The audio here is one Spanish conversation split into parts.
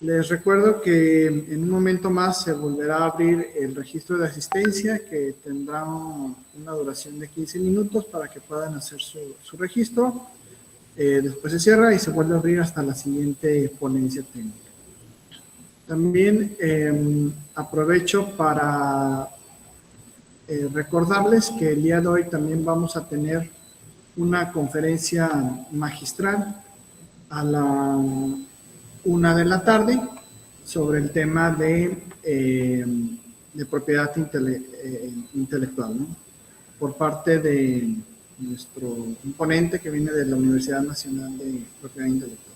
Les recuerdo que en un momento más se volverá a abrir el registro de asistencia, que tendrá una duración de 15 minutos para que puedan hacer su registro. Después se cierra y se vuelve a abrir hasta la siguiente ponencia técnica. También aprovecho para recordarles que el día de hoy también vamos a tener una conferencia magistral a la 1 de la tarde sobre el tema de propiedad intelectual, ¿no? Por parte de nuestro ponente que viene de la Universidad Nacional de Propiedad Intelectual.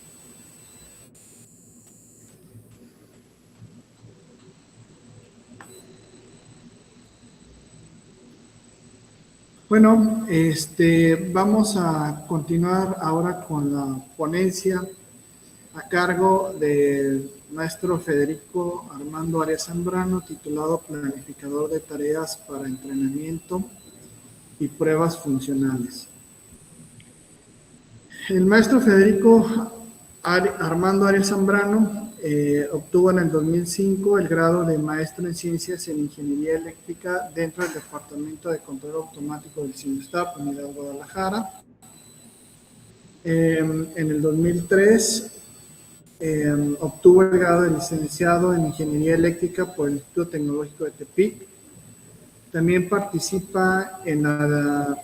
Bueno, vamos a continuar ahora con la ponencia a cargo del maestro Federico Armando Arias Zambrano, titulado Planificador de Tareas para Entrenamiento y Pruebas Funcionales. El maestro Federico Armando Arias Zambrano obtuvo en el 2005 el grado de maestro en Ciencias en Ingeniería Eléctrica dentro del Departamento de Control Automático del CINUSTAP, Unidad Guadalajara. En el 2003 obtuvo el grado de licenciado en Ingeniería Eléctrica por el Instituto Tecnológico de Tepic. También participa en la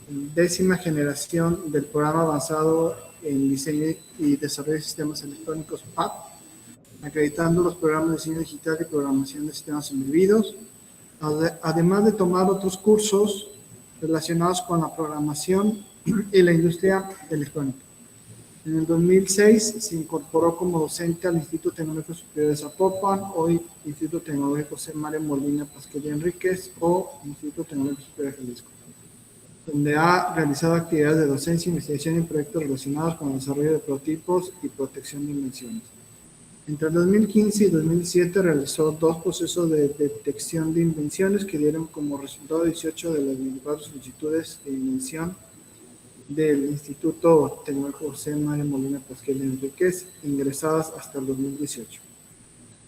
10ª generación del programa avanzado en diseño y desarrollo de sistemas electrónicos PAP, acreditando los programas de diseño digital y programación de sistemas embebidos, además de tomar otros cursos relacionados con la programación y la industria electrónica. En el 2006 se incorporó como docente al Instituto Tecnológico Superior de Zapopan, hoy Instituto Tecnológico C. Mario Molina Pasquel y Enríquez, o Instituto Tecnológico Superior de Jalisco, donde ha realizado actividades de docencia, investigación y proyectos relacionados con el desarrollo de prototipos y protección de invenciones. Entre el 2015 y 2007 realizó 2 procesos de detección de invenciones que dieron como resultado 18 de las 24 solicitudes de invención del Instituto Tecnológico José María Molina Pasquel y Enríquez, ingresadas hasta el 2018.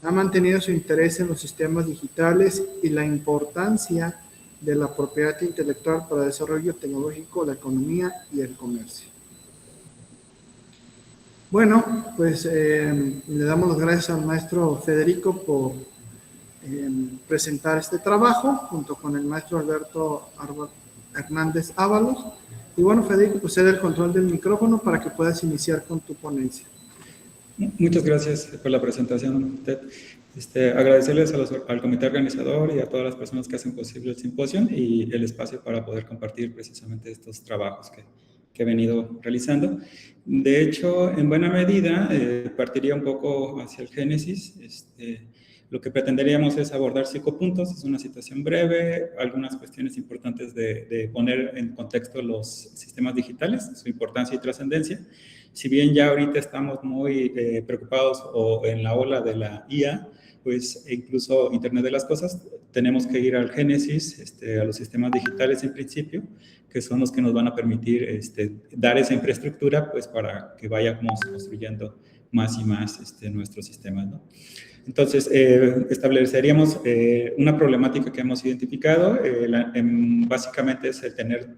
Ha mantenido su interés en los sistemas digitales y la importancia de la propiedad intelectual para el desarrollo tecnológico, la economía y el comercio. Bueno, pues le damos las gracias al maestro Federico por presentar este trabajo, junto con el maestro Alberto Hernández Ábalos. Y bueno, Federico, pues cede el control del micrófono para que puedas iniciar con tu ponencia. Muchas gracias por la presentación, Ted. Agradecerles al comité organizador y a todas las personas que hacen posible el simposio y el espacio para poder compartir precisamente estos trabajos que he venido realizando. De hecho, en buena medida, partiría un poco hacia el génesis. Lo que pretenderíamos es abordar 5 puntos, es una situación breve, algunas cuestiones importantes de poner en contexto los sistemas digitales, su importancia y trascendencia. Si bien ya ahorita estamos muy preocupados o en la ola de la IA, pues incluso Internet de las Cosas, tenemos que ir al génesis, a los sistemas digitales en principio, que son los que nos van a permitir dar esa infraestructura pues para que vayamos construyendo más y más nuestros sistemas, ¿no? Entonces, estableceríamos una problemática que hemos identificado, básicamente es el tener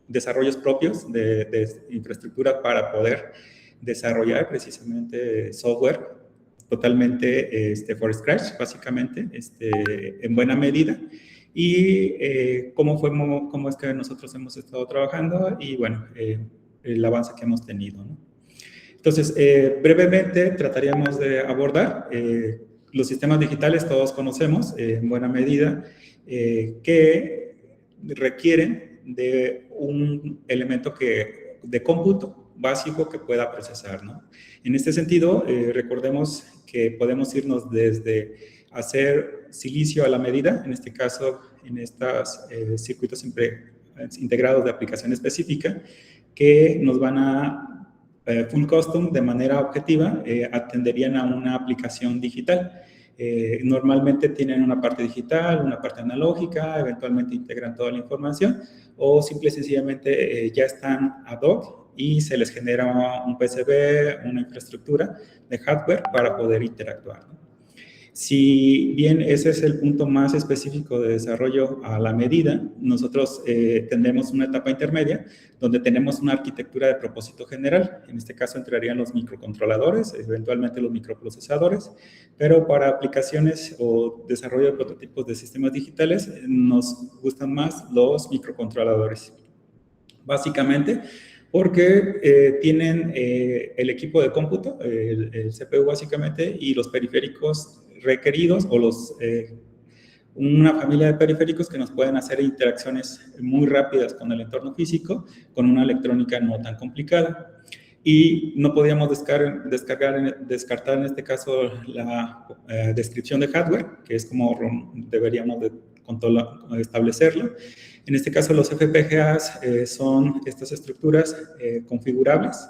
desarrollos propios de infraestructura para poder desarrollar precisamente software totalmente for scratch, básicamente, en buena medida. Y cómo es que nosotros hemos estado trabajando y, bueno, el avance que hemos tenido, ¿no? Entonces, brevemente trataríamos de abordar los sistemas digitales, todos conocemos en buena medida, que requieren de un elemento de cómputo básico que pueda procesar, ¿no? En este sentido, recordemos que podemos irnos desde hacer silicio a la medida, en este caso, en estos circuitos integrados de aplicación específica, que nos van a full custom, de manera objetiva, atenderían a una aplicación digital. Normalmente tienen una parte digital, una parte analógica, eventualmente integran toda la información, o simple y sencillamente ya están ad hoc y se les genera un PCB, una infraestructura de hardware para poder interactuar, ¿no? Si bien ese es el punto más específico de desarrollo a la medida, nosotros tendremos una etapa intermedia donde tenemos una arquitectura de propósito general. En este caso entrarían los microcontroladores, eventualmente los microprocesadores, pero para aplicaciones o desarrollo de prototipos de sistemas digitales nos gustan más los microcontroladores. Básicamente porque tienen el equipo de cómputo, el CPU básicamente, y los periféricos requeridos o una familia de periféricos que nos pueden hacer interacciones muy rápidas con el entorno físico, con una electrónica no tan complicada. Y no podíamos descartar en este caso la descripción de hardware, que es como deberíamos establecerlo. En este caso, los FPGAs son estas estructuras configurables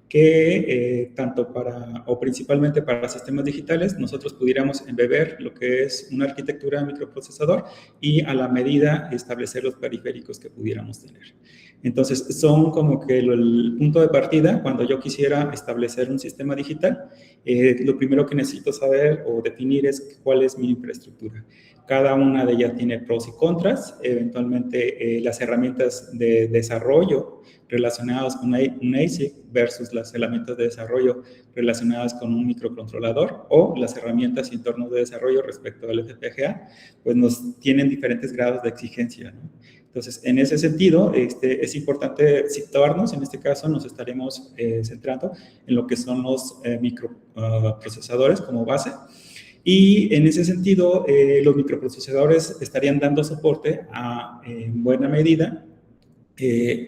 que tanto para o principalmente para sistemas digitales nosotros pudiéramos embeber lo que es una arquitectura de microprocesador y a la medida establecer los periféricos que pudiéramos tener. Entonces, son como que el punto de partida cuando yo quisiera establecer un sistema digital. Lo primero que necesito saber o definir es cuál es mi infraestructura. Cada una de ellas tiene pros y contras. Eventualmente, las herramientas de desarrollo relacionadas con un ASIC versus las herramientas de desarrollo relacionadas con un microcontrolador o las herramientas y entornos de desarrollo respecto al FPGA, pues nos tienen diferentes grados de exigencia, ¿no? Entonces, en ese sentido, es importante situarnos. En este caso, nos estaremos centrando en lo que son los microprocesadores como base. Y en ese sentido, los microprocesadores estarían dando soporte en buena medida,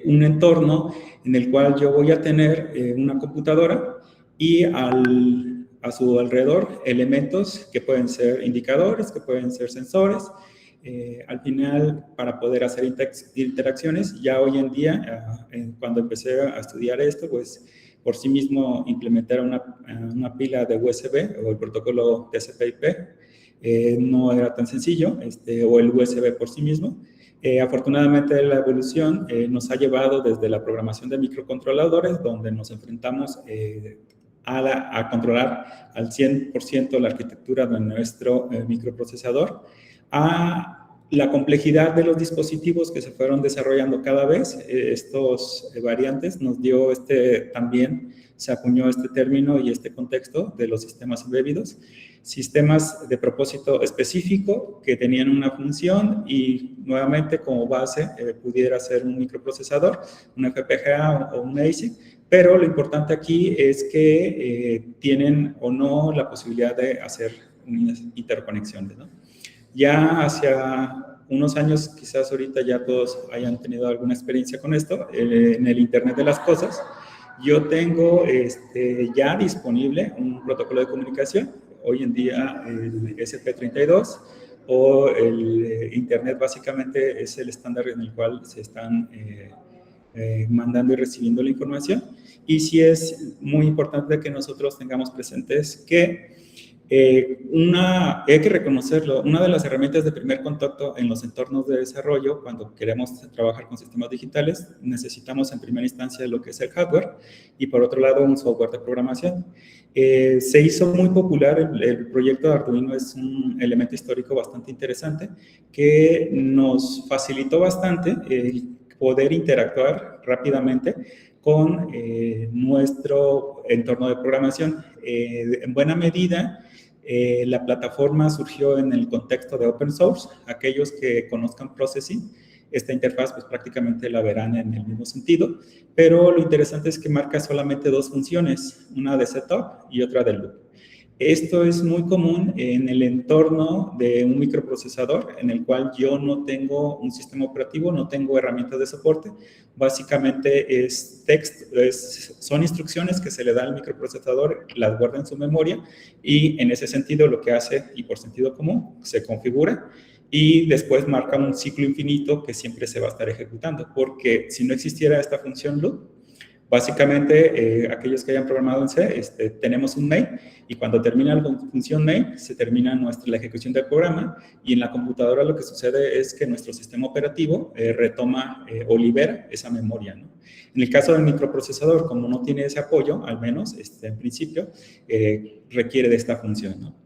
un entorno en el cual yo voy a tener una computadora y a su alrededor elementos que pueden ser indicadores, que pueden ser sensores. Al final, para poder hacer interacciones, ya hoy en día, cuando empecé a estudiar esto, pues por sí mismo implementar una pila de USB o el protocolo TCP/IP no era tan sencillo, o el USB por sí mismo. Afortunadamente la evolución nos ha llevado desde la programación de microcontroladores, donde nos enfrentamos a controlar al 100% la arquitectura de nuestro microprocesador, a la complejidad de los dispositivos que se fueron desarrollando cada vez. Estos variantes nos dio también se acuñó este término y este contexto de los sistemas embebidos, sistemas de propósito específico que tenían una función y nuevamente como base pudiera ser un microprocesador, un FPGA o un ASIC, pero lo importante aquí es que tienen o no la posibilidad de hacer unas interconexiones, ¿no? Ya hacia unos años, quizás ahorita ya todos hayan tenido alguna experiencia con esto, en el Internet de las Cosas, yo tengo ya disponible un protocolo de comunicación, hoy en día el SP32, o el Internet básicamente es el estándar en el cual se están mandando y recibiendo la información. Y sí es muy importante que nosotros tengamos presentes que hay que reconocerlo, una de las herramientas de primer contacto en los entornos de desarrollo, cuando queremos trabajar con sistemas digitales, necesitamos en primera instancia lo que es el hardware y por otro lado un software de programación. Se hizo muy popular el proyecto de Arduino, es un elemento histórico bastante interesante que nos facilitó bastante el poder interactuar rápidamente con nuestro entorno de programación. En buena medida, la plataforma surgió en el contexto de open source. Aquellos que conozcan Processing, esta interfaz pues prácticamente la verán en el mismo sentido, pero lo interesante es que marca solamente dos funciones, una de setup y otra de loop. Esto es muy común en el entorno de un microprocesador en el cual yo no tengo un sistema operativo, no tengo herramientas de soporte. Básicamente son instrucciones que se le da al microprocesador, las guarda en su memoria y en ese sentido lo que hace, y por sentido común, se configura y después marca un ciclo infinito que siempre se va a estar ejecutando, porque si no existiera esta función loop, Básicamente, aquellos que hayan programado en C, tenemos un main y cuando termina la función main, se termina la ejecución del programa y en la computadora lo que sucede es que nuestro sistema operativo retoma o libera esa memoria, ¿no? En el caso del microprocesador, como no tiene ese apoyo, al menos en principio, requiere de esta función, ¿no?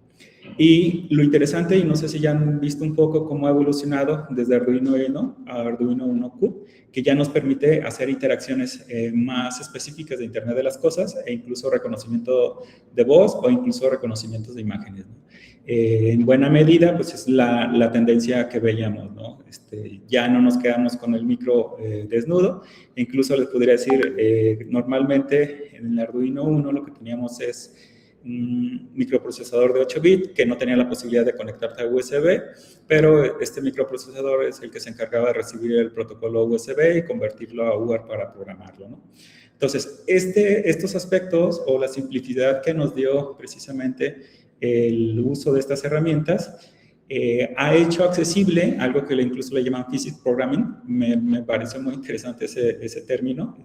Y lo interesante, y no sé si ya han visto un poco cómo ha evolucionado desde Arduino Uno a Arduino Uno-Q, que ya nos permite hacer interacciones más específicas de Internet de las Cosas e incluso reconocimiento de voz o incluso reconocimientos de imágenes, ¿no? En buena medida, pues es la tendencia que veíamos, ¿no? Ya no nos quedamos con el micro desnudo, e incluso les podría decir, normalmente en el Arduino Uno lo que teníamos es un microprocesador de 8 bits que no tenía la posibilidad de conectarte a USB, pero este microprocesador es el que se encargaba de recibir el protocolo USB y convertirlo a UART para programarlo, ¿no? Entonces, estos aspectos o la simplicidad que nos dio precisamente el uso de estas herramientas ha hecho accesible algo que incluso le llaman Physics Programming. Me pareció muy interesante ese término.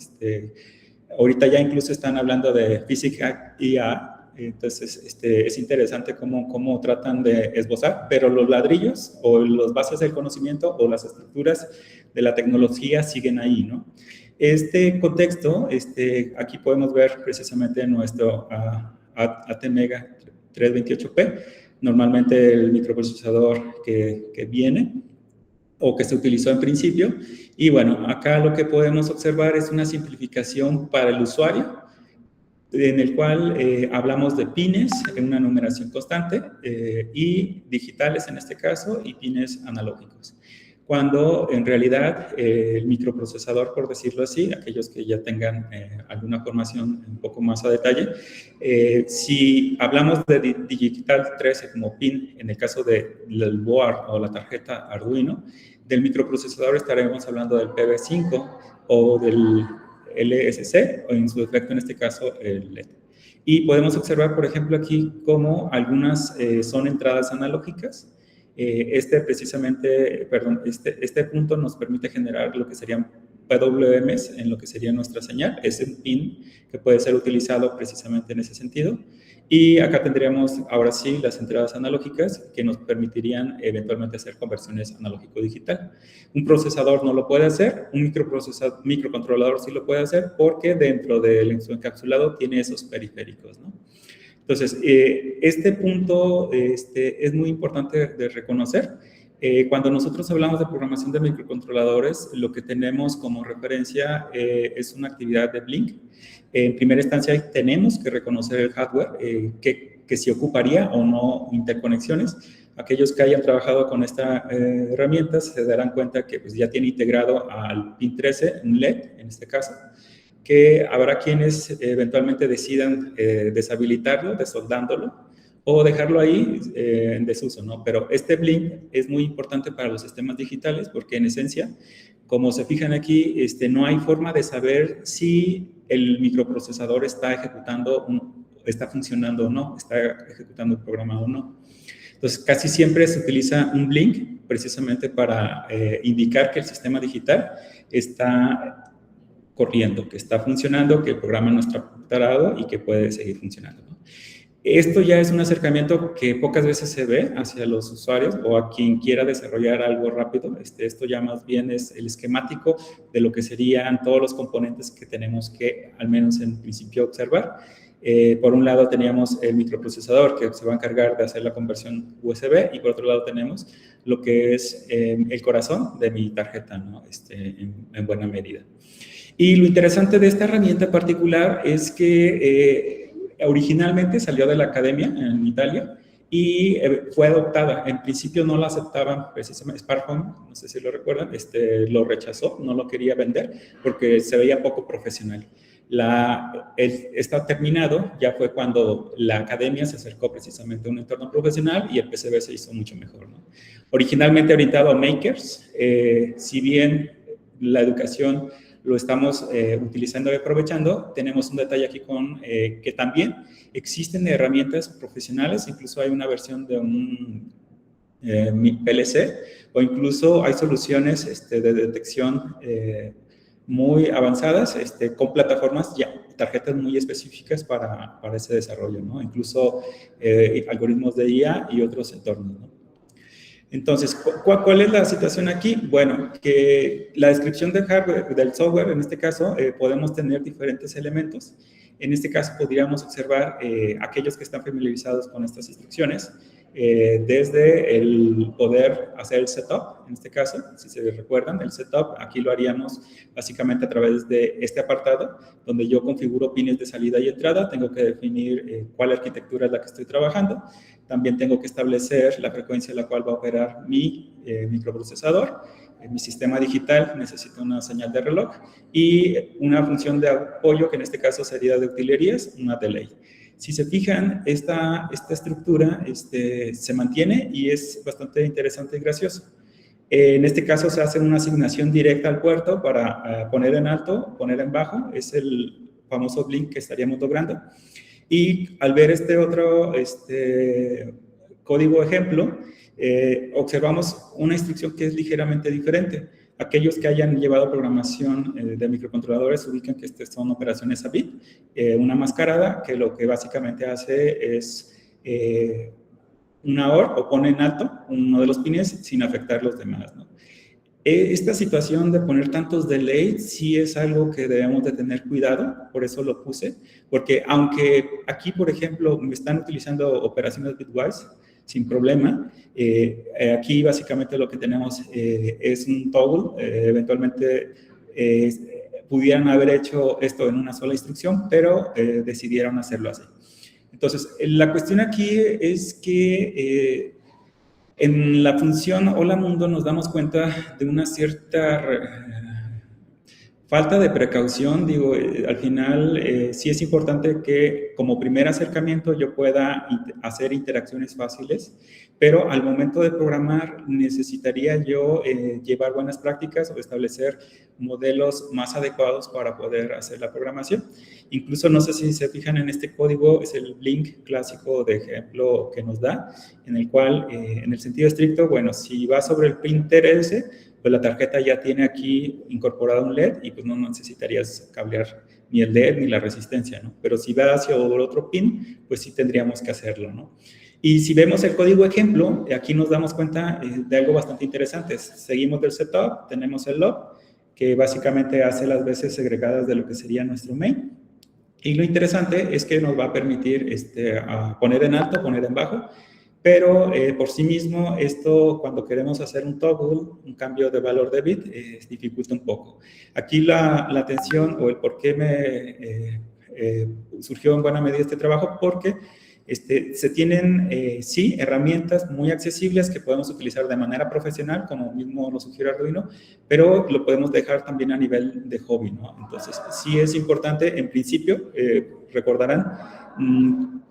Ahorita ya incluso están hablando de Physics IA. Entonces, es interesante cómo tratan de esbozar, pero los ladrillos o las bases del conocimiento o las estructuras de la tecnología siguen ahí, ¿no? Este contexto, aquí podemos ver precisamente nuestro ATmega 328P, normalmente el microprocesador que viene o que se utilizó en principio. Y bueno, acá lo que podemos observar es una simplificación para el usuario, en el cual hablamos de pines en una numeración constante y digitales en este caso y pines analógicos. Cuando en realidad el microprocesador, por decirlo así, aquellos que ya tengan alguna formación un poco más a detalle, si hablamos de digital 13 como pin, en el caso del board o la tarjeta Arduino, del microprocesador estaremos hablando del PB5 o del LSC, o en su defecto en este caso el LED. Y podemos observar, por ejemplo, aquí cómo algunas son entradas analógicas. Precisamente, perdón, este punto nos permite generar lo que serían PWMs en lo que sería nuestra señal. Es un pin que puede ser utilizado precisamente en ese sentido. Y acá tendríamos, ahora sí, las entradas analógicas que nos permitirían eventualmente hacer conversiones analógico-digital. Un procesador no lo puede hacer, un microcontrolador sí lo puede hacer porque dentro de su encapsulado tiene esos periféricos, ¿no? Entonces, este punto es muy importante de reconocer. Cuando nosotros hablamos de programación de microcontroladores, lo que tenemos como referencia es una actividad de Blink. En primera instancia, tenemos que reconocer el hardware, que si ocuparía o no interconexiones. Aquellos que hayan trabajado con esta herramienta se darán cuenta que pues, ya tiene integrado al pin 13 un LED, en este caso, que habrá quienes eventualmente decidan deshabilitarlo, desoldándolo, o dejarlo ahí en desuso, ¿no? Pero este Blink es muy importante para los sistemas digitales porque en esencia, como se fijan aquí, no hay forma de saber si el microprocesador está ejecutando, está funcionando o no, está ejecutando el programa o no. Entonces, casi siempre se utiliza un Blink precisamente para indicar que el sistema digital está corriendo, que está funcionando, que el programa no está parado y que puede seguir funcionando, ¿no? Esto ya es un acercamiento que pocas veces se ve hacia los usuarios o a quien quiera desarrollar algo rápido. Esto ya más bien es el esquemático de lo que serían todos los componentes que tenemos que, al menos en principio, observar. Por un lado teníamos el microprocesador que se va a encargar de hacer la conversión USB y por otro lado tenemos lo que es el corazón de mi tarjeta, ¿no? En buena medida. Y lo interesante de esta herramienta particular es que originalmente salió de la academia en Italia y fue adoptada. En principio no la aceptaban, precisamente Sparhome, no sé si lo recuerdan, lo rechazó, no lo quería vender porque se veía poco profesional. Está terminado, ya fue cuando la academia se acercó precisamente a un entorno profesional y el PCB se hizo mucho mejor, ¿no? Originalmente orientado a makers, si bien la educación lo estamos utilizando y aprovechando, tenemos un detalle aquí con que también existen herramientas profesionales, incluso hay una versión de un PLC o incluso hay soluciones de detección muy avanzadas, con plataformas ya, tarjetas muy específicas para ese desarrollo, ¿no? Incluso algoritmos de IA y otros entornos, ¿no? Entonces, ¿cuál es la situación aquí? Bueno, que la descripción del hardware, del software, en este caso, podemos tener diferentes elementos. En este caso, podríamos observar aquellos que están familiarizados con estas instrucciones, desde el poder hacer el setup, en este caso, si se recuerdan, el setup, aquí lo haríamos básicamente a través de este apartado, donde yo configuro pines de salida y entrada, tengo que definir cuál arquitectura es la que estoy trabajando, también tengo que establecer la frecuencia a la cual va a operar mi microprocesador, mi sistema digital necesita una señal de reloj y una función de apoyo que en este caso sería de utilerías, una delay. Si se fijan, esta estructura se mantiene y es bastante interesante y gracioso. En este caso se hace una asignación directa al puerto para poner en alto, poner en bajo, es el famoso blink que estaríamos logrando. Y al ver este otro código ejemplo, observamos una instrucción que es ligeramente diferente. Aquellos que hayan llevado programación de microcontroladores ubican que son operaciones a bit, una mascarada que lo que básicamente hace es una OR o pone en alto uno de los pines sin afectar los demás, ¿no? Esta situación de poner tantos delays sí es algo que debemos de tener cuidado, por eso lo puse, porque aunque aquí, por ejemplo, me están utilizando operaciones bitwise sin problema, aquí básicamente lo que tenemos es un toggle, eventualmente pudieran haber hecho esto en una sola instrucción, pero decidieron hacerlo así. Entonces, la cuestión aquí es que en la función Hola Mundo nos damos cuenta de una cierta falta de precaución. Digo, al final sí es importante que como primer acercamiento yo pueda hacer interacciones fáciles, pero al momento de programar necesitaría yo llevar buenas prácticas o establecer modelos más adecuados para poder hacer la programación. Incluso no sé si se fijan en este código, es el blink clásico de ejemplo que nos da, en el cual, en el sentido estricto, bueno, si va sobre el pin TRS, pues la tarjeta ya tiene aquí incorporado un LED y pues no necesitarías cablear ni el LED ni la resistencia, ¿no? Pero si va hacia otro pin, pues sí tendríamos que hacerlo, ¿no? Y si vemos el código ejemplo, aquí nos damos cuenta de algo bastante interesante. Seguimos del setup, tenemos el log, que básicamente hace las veces segregadas de lo que sería nuestro main. Y lo interesante es que nos va a permitir a poner en alto, poner en bajo, pero por sí mismo esto cuando queremos hacer un toggle, un cambio de valor de bit, dificulta un poco. Aquí la atención o el por qué surgió en buena medida este trabajo, porque se tienen, sí, herramientas muy accesibles que podemos utilizar de manera profesional, como mismo lo sugiere Arduino, pero lo podemos dejar también a nivel de hobby, ¿no? Entonces, sí es importante, en principio, recordarán,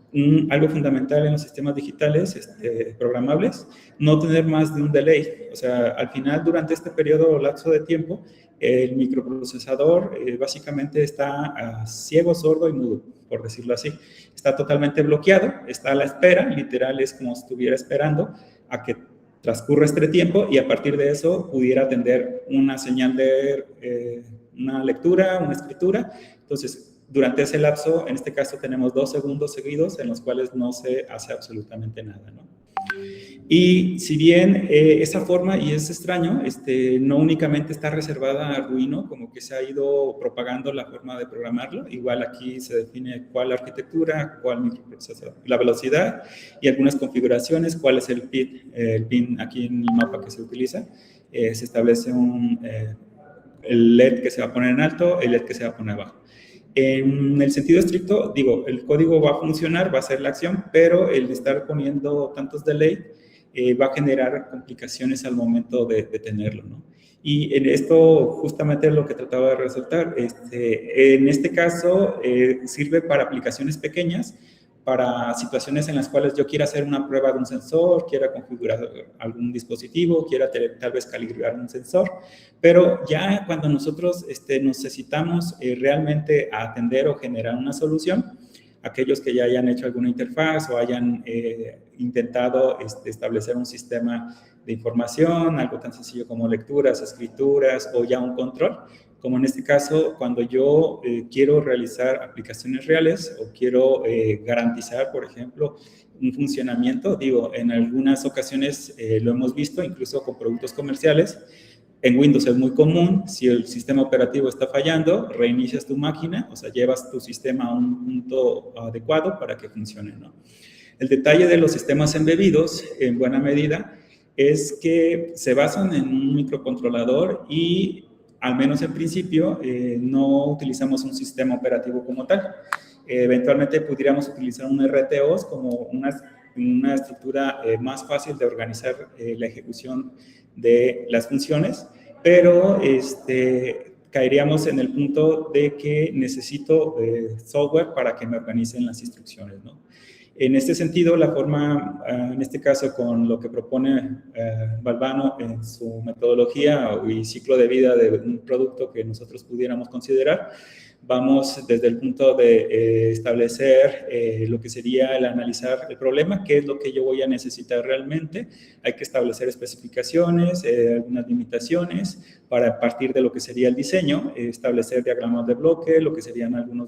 algo fundamental en los sistemas digitales programables, no tener más de un delay. O sea, al final, durante este periodo o lapso de tiempo, el microprocesador básicamente está ciego, sordo y mudo, por decirlo así. Está totalmente bloqueado, está a la espera, literal es como si estuviera esperando a que transcurra este tiempo y a partir de eso pudiera atender una señal de una lectura, una escritura. Entonces, durante ese lapso, en este caso tenemos 2 segundos seguidos en los cuales no se hace absolutamente nada, ¿no? Y si bien esa forma, y es extraño, no únicamente está reservada a Arduino, como que se ha ido propagando la forma de programarlo, igual aquí se define cuál arquitectura, cuál microprocesador, la velocidad y algunas configuraciones, cuál es el pin aquí en el mapa que se utiliza, se establece el LED que se va a poner en alto, el LED que se va a poner abajo. En el sentido estricto, digo, el código va a funcionar, va a hacer la acción, pero el estar poniendo tantos delay va a generar complicaciones al momento de tenerlo, ¿no? Y en esto justamente es lo que trataba de resaltar. En este caso sirve para aplicaciones pequeñas, para situaciones en las cuales yo quiera hacer una prueba de un sensor, quiera configurar algún dispositivo, quiera tal vez calibrar un sensor, pero ya cuando nosotros necesitamos realmente atender o generar una solución, aquellos que ya hayan hecho alguna interfaz o hayan intentado establecer un sistema de información, algo tan sencillo como lecturas, escrituras o ya un control, como en este caso, cuando yo quiero realizar aplicaciones reales o quiero garantizar, por ejemplo, un funcionamiento, digo, en algunas ocasiones lo hemos visto, incluso con productos comerciales. En Windows es muy común, si el sistema operativo está fallando, reinicias tu máquina, o sea, llevas tu sistema a un punto adecuado para que funcione, ¿no? El detalle de los sistemas embebidos, en buena medida, es que se basan en un microcontrolador y, al menos en principio, no utilizamos un sistema operativo como tal. Eventualmente pudiéramos utilizar un RTOS como una estructura más fácil de organizar la ejecución de las funciones, pero caeríamos en el punto de que necesito software para que me organicen las instrucciones, ¿no? En este sentido, la forma, en este caso con lo que propone Balbano en su metodología y ciclo de vida de un producto que nosotros pudiéramos considerar, vamos desde el punto de establecer lo que sería el analizar el problema, qué es lo que yo voy a necesitar realmente. Hay que establecer especificaciones, algunas limitaciones, para partir de lo que sería el diseño, establecer diagramas de bloque, lo que serían algunos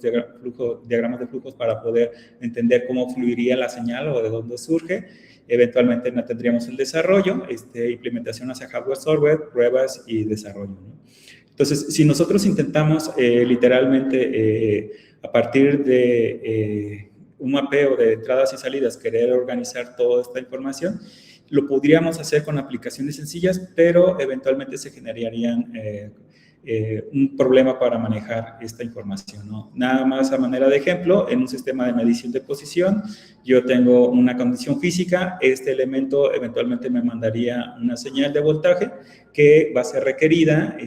diagramas de flujos para poder entender cómo fluiría la señal o de dónde surge. Eventualmente tendríamos el desarrollo, implementación hacia hardware, software, pruebas y desarrollo, ¿no? Entonces, si nosotros intentamos literalmente a partir de un mapeo de entradas y salidas querer organizar toda esta información, lo podríamos hacer con aplicaciones sencillas, pero eventualmente se generarían un problema para manejar esta información, ¿no? Nada más a manera de ejemplo, en un sistema de medición de posición, yo tengo una condición física, este elemento eventualmente me mandaría una señal de voltaje que va a ser requerida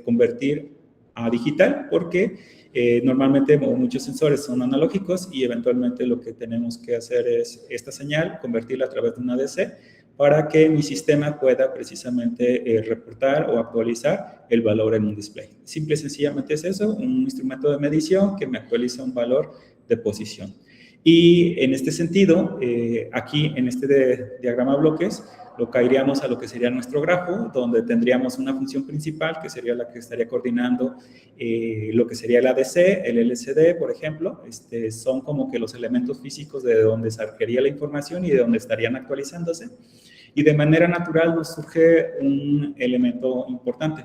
convertir a digital, porque normalmente muchos sensores son analógicos y eventualmente lo que tenemos que hacer es esta señal, convertirla a través de una DC, para que mi sistema pueda precisamente reportar o actualizar el valor en un display. Simple y sencillamente es eso, un instrumento de medición que me actualiza un valor de posición. Y en este sentido, aquí en este diagrama bloques, lo caeríamos a lo que sería nuestro grafo, donde tendríamos una función principal, que sería la que estaría coordinando lo que sería el ADC, el LCD, por ejemplo. Son como que los elementos físicos de donde sacaría la información y de donde estarían actualizándose. Y de manera natural nos surge un elemento importante,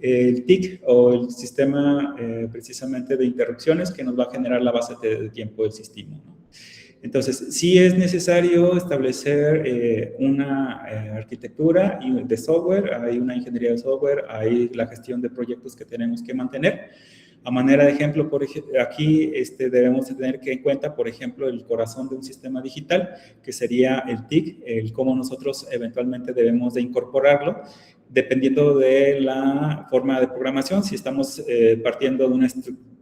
el TIC o el sistema precisamente de interrupciones que nos va a generar la base de tiempo del sistema, ¿no? Entonces, sí es necesario establecer una arquitectura de software, hay una ingeniería de software, hay la gestión de proyectos que tenemos que mantener. A manera de ejemplo, aquí debemos tener en cuenta, por ejemplo, el corazón de un sistema digital, que sería el TIC, el cómo nosotros eventualmente debemos de incorporarlo, dependiendo de la forma de programación. Si estamos partiendo de una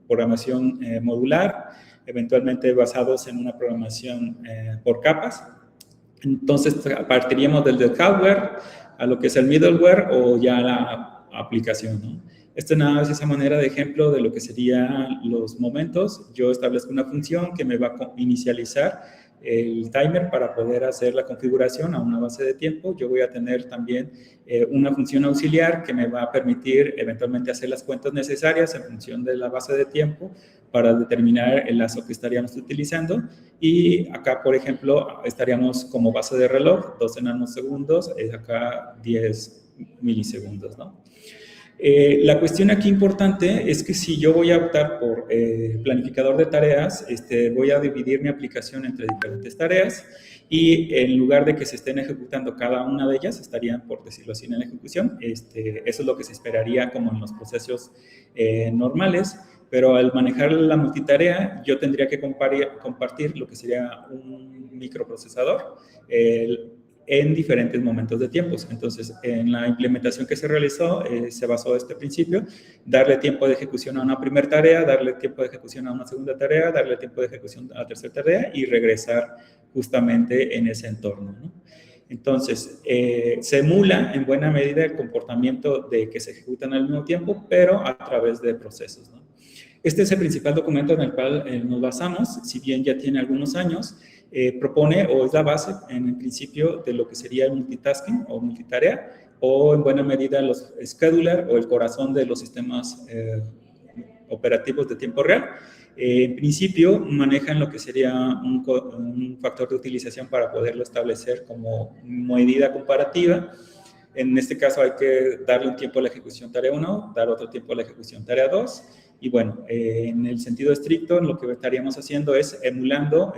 programación modular, eventualmente basados en una programación por capas, entonces partiríamos del hardware a lo que es el middleware o ya la aplicación, ¿no? Esto nada más es esa manera de ejemplo de lo que serían los momentos. Yo establezco una función que me va a inicializar el timer para poder hacer la configuración a una base de tiempo. Yo voy a tener también una función auxiliar que me va a permitir eventualmente hacer las cuentas necesarias en función de la base de tiempo para determinar el lazo que estaríamos utilizando. Y acá, por ejemplo, estaríamos como base de reloj, 12 nanosegundos, acá 10 milisegundos, ¿no? La cuestión aquí importante es que si yo voy a optar por planificador de tareas, voy a dividir mi aplicación entre diferentes tareas y en lugar de que se estén ejecutando cada una de ellas, estarían, por decirlo así, en la ejecución. Eso es lo que se esperaría como en los procesos normales, pero al manejar la multitarea, yo tendría que compartir lo que sería un microprocesador, en diferentes momentos de tiempos. Entonces, en la implementación que se realizó, se basó en este principio, darle tiempo de ejecución a una primera tarea, darle tiempo de ejecución a una segunda tarea, darle tiempo de ejecución a la tercera tarea y regresar justamente en ese entorno, ¿no? Entonces, se emula en buena medida el comportamiento de que se ejecutan al mismo tiempo, pero a través de procesos, ¿no? Este es el principal documento en el cual nos basamos, si bien ya tiene algunos años. Propone o es la base en el principio de lo que sería el multitasking o multitarea, o en buena medida los scheduler o el corazón de los sistemas operativos de tiempo real. En principio manejan lo que sería un factor de utilización para poderlo establecer como medida comparativa. En este caso hay que darle un tiempo a la ejecución tarea 1, dar otro tiempo a la ejecución tarea 2, y bueno, en el sentido estricto, lo que estaríamos haciendo es emulando,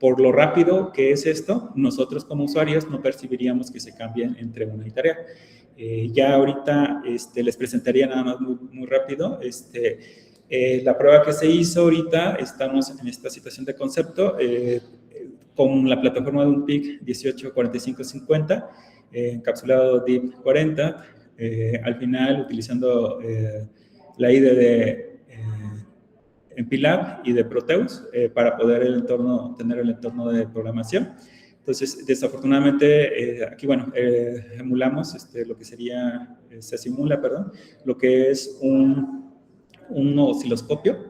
por lo rápido que es esto, nosotros como usuarios no percibiríamos que se cambien entre una y tarea. Ya ahorita les presentaría nada más muy rápido, la prueba que se hizo ahorita, estamos en esta situación de concepto, con la plataforma de un PIC 184550, encapsulado DIP 40, al final utilizando la IDE MPLAB y de Proteus para poder tener el entorno de programación. Entonces, desafortunadamente, aquí, bueno, emulamos lo que sería, se simula, perdón, lo que es un osciloscopio.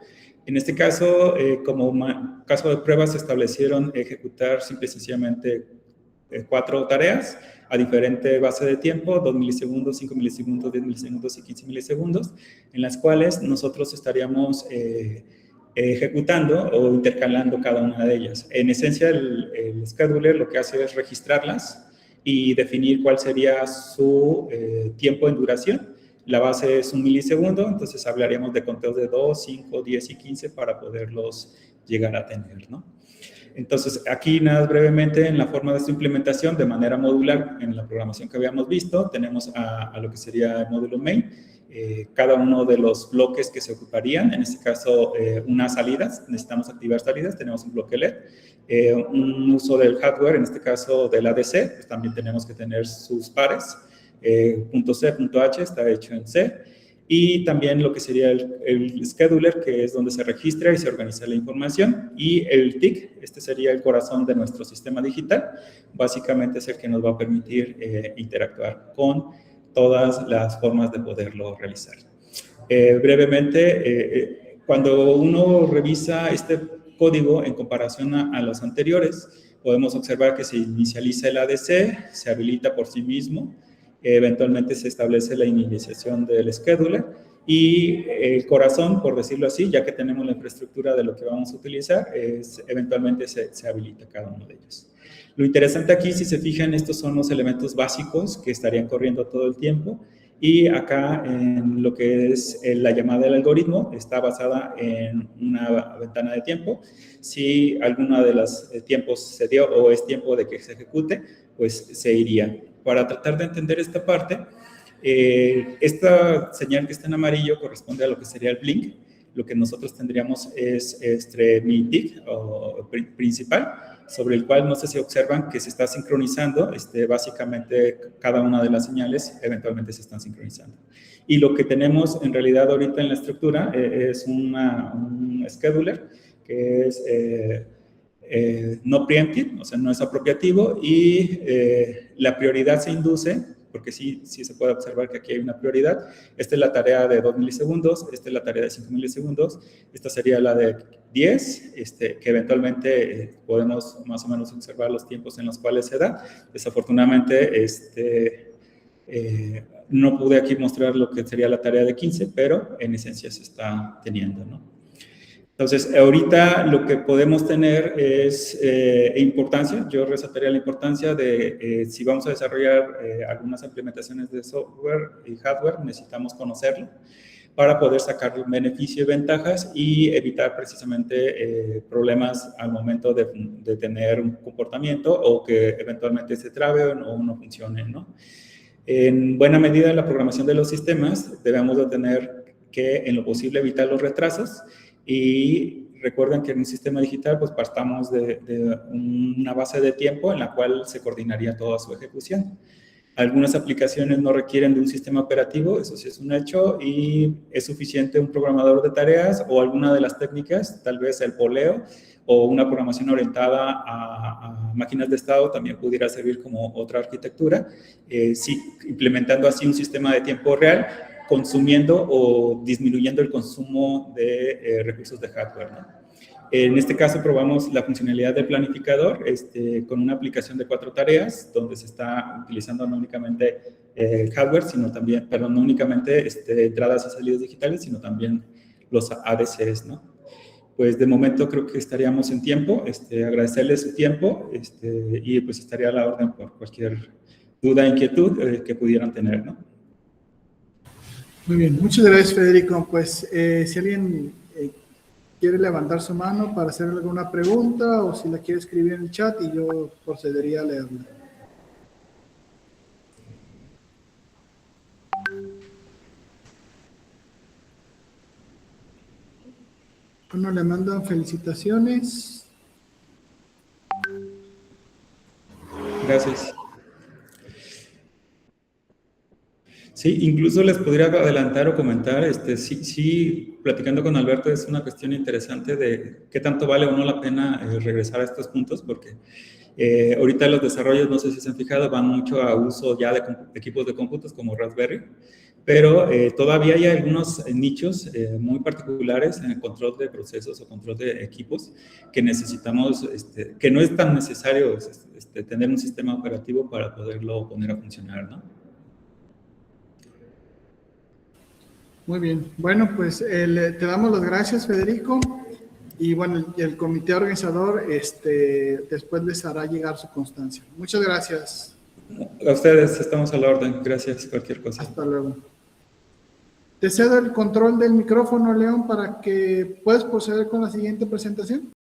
En este caso, como caso de prueba, se establecieron ejecutar simple y sencillamente 4 tareas a diferente base de tiempo, 2 milisegundos, 5 milisegundos, 10 milisegundos y 15 milisegundos, en las cuales nosotros estaríamos ejecutando o intercalando cada una de ellas. En esencia, el scheduler lo que hace es registrarlas y definir cuál sería su tiempo en duración. La base es 1 milisegundo, entonces hablaríamos de conteos de 2, 5, 10 y 15 para poderlos llegar a tener, ¿no? Entonces, aquí nada brevemente en la forma de su implementación de manera modular en la programación que habíamos visto, tenemos a lo que sería el módulo main, cada uno de los bloques que se ocuparían, en este caso unas salidas, necesitamos activar salidas, tenemos un bloque LED, un uso del hardware, en este caso del ADC, pues también tenemos que tener sus pares, .c, .h está hecho en C, y también lo que sería el scheduler, que es donde se registra y se organiza la información, y el TIC, este sería el corazón de nuestro sistema digital, básicamente es el que nos va a permitir interactuar con todas las formas de poderlo realizar. Brevemente, cuando uno revisa este código en comparación a los anteriores, podemos observar que se inicializa el ADC, se habilita por sí mismo, eventualmente se establece la iniciación del scheduler y el corazón, por decirlo así, ya que tenemos la infraestructura de lo que vamos a utilizar, eventualmente se habilita cada uno de ellos. Lo interesante aquí, si se fijan, estos son los elementos básicos que estarían corriendo todo el tiempo, y acá en lo que es la llamada del algoritmo está basada en una ventana de tiempo. Si alguna de los tiempos se dio o es tiempo de que se ejecute, pues se iría. Para tratar de entender esta parte, esta señal que está en amarillo corresponde a lo que sería el blink. Lo que nosotros tendríamos es mi TIC o principal, sobre el cual no sé si observan que se está sincronizando, básicamente cada una de las señales eventualmente se están sincronizando. Y lo que tenemos en realidad ahorita en la estructura es un scheduler que es no preemptive, o sea, no es apropiativo, y la prioridad se induce, porque sí se puede observar que aquí hay una prioridad. Esta es la tarea de 2 milisegundos, esta es la tarea de 5 milisegundos, esta sería la de 10, que eventualmente podemos más o menos observar los tiempos en los cuales se da. Desafortunadamente, no pude aquí mostrar lo que sería la tarea de 15, pero en esencia se está teniendo, ¿no? Entonces, ahorita lo que podemos tener es importancia. Yo resaltaría la importancia de si vamos a desarrollar algunas implementaciones de software y hardware, necesitamos conocerlo para poder sacar beneficio y ventajas y evitar precisamente problemas al momento de tener un comportamiento o que eventualmente se trabe o no funcione, ¿no? En buena medida, en la programación de los sistemas debemos de tener que, en lo posible, evitar los retrasos. Y recuerden que en un sistema digital, pues partamos de una base de tiempo en la cual se coordinaría toda su ejecución. Algunas aplicaciones no requieren de un sistema operativo, eso sí es un hecho, y es suficiente un programador de tareas o alguna de las técnicas, tal vez el poleo o una programación orientada a máquinas de estado también pudiera servir como otra arquitectura, implementando así un sistema de tiempo real, consumiendo o disminuyendo el consumo de recursos de hardware, ¿no? En este caso probamos la funcionalidad del planificador con una aplicación de 4 tareas, donde se está utilizando no únicamente el hardware, sino también, perdón, no únicamente entradas y salidas digitales, sino también los ADCs, ¿no? Pues de momento creo que estaríamos en tiempo, agradecerles su tiempo y pues estaría a la orden por cualquier duda, inquietud que pudieran tener, ¿no? Muy bien, muchas gracias, Federico. Pues si alguien quiere levantar su mano para hacer alguna pregunta o si la quiere escribir en el chat y yo procedería a leerla. Bueno, le mandan felicitaciones. Gracias. Sí, incluso les podría adelantar o comentar, sí, platicando con Alberto es una cuestión interesante de qué tanto vale o no la pena regresar a estos puntos, porque ahorita los desarrollos, no sé si se han fijado, van mucho a uso ya de equipos de cómputos como Raspberry, pero todavía hay algunos nichos muy particulares en el control de procesos o control de equipos que necesitamos, que no es tan necesario tener un sistema operativo para poderlo poner a funcionar, ¿no? Muy bien. Bueno, pues te damos las gracias, Federico. Y bueno, el comité organizador después les hará llegar su constancia. Muchas gracias. A ustedes, estamos a la orden. Gracias, cualquier cosa. Hasta luego. Te cedo el control del micrófono, León, para que puedas proceder con la siguiente presentación.